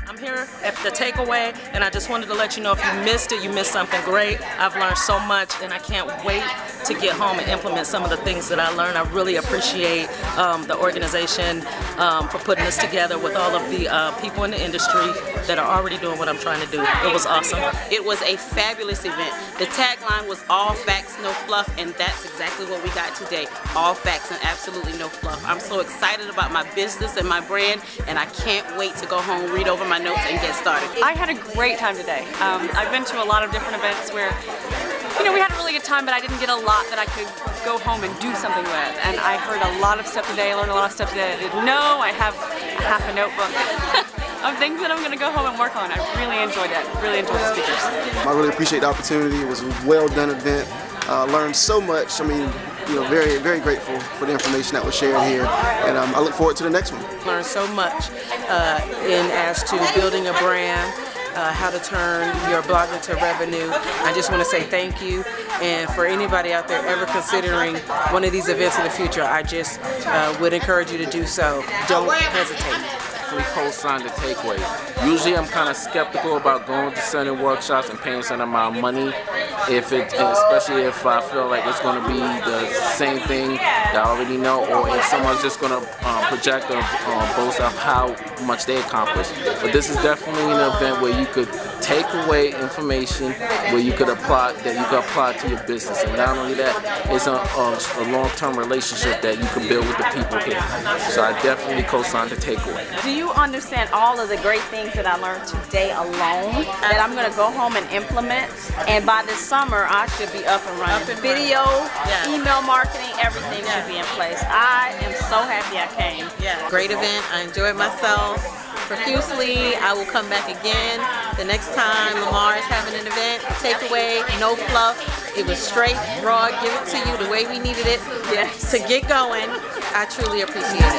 I'm here at the takeaway, and I just wanted to let you know if you missed it, you missed something great. I've learned so much, and I can't wait to get home and implement some of the things that I learned. I really appreciate the organization for putting this together with all of the people in the industry that are already doing what I'm trying to do. It was awesome. It was a fabulous event. The tagline was all facts, no fluff, and that's exactly what we got today. All facts and absolutely no fluff. I'm so excited about my business and my brand, and I can't wait to go home, read over my notes, and get started. I had a great time today. I've been to a lot of different events where, you know, we had a really good time, but I didn't get a lot that I could go home and do something with. And I heard a lot of stuff today. I learned a lot of stuff today I didn't know. I have half a notebook of things that I'm going to go home and work on. I really enjoyed it. Really enjoyed the speakers. I really appreciate the opportunity. It was a well-done event. Learned so much. I mean, you know, very, very grateful for the information that was shared here, and I look forward to the next one. Learned so much as to building a brand, how to turn your blog into revenue. I just want to say thank you, and for anybody out there ever considering one of these events in the future, I just would encourage you to do so. Don't hesitate. Co-sign the takeaway. Usually I'm kind of skeptical about going to certain workshops and paying certain amount of money, especially if I feel like it's going to be the same thing that I already know, or if someone's just going to project or boast of how much they accomplished. But this is definitely an event where you could take away information where you could apply to your business, and not only that, it's a long-term relationship that you can build with the people here. So I definitely co-sign the takeaway. Do you understand all of the great things that I learned today alone that I'm going to go home and implement? And by this summer, I should be up and running. Video, email marketing, everything should be in place. I am so happy I came. Great event. I enjoyed myself profusely. I will come back again the next time Lamar is having an event. Takeaway, no fluff. It was straight, raw, give it to you the way we needed it to get going. I truly appreciate it.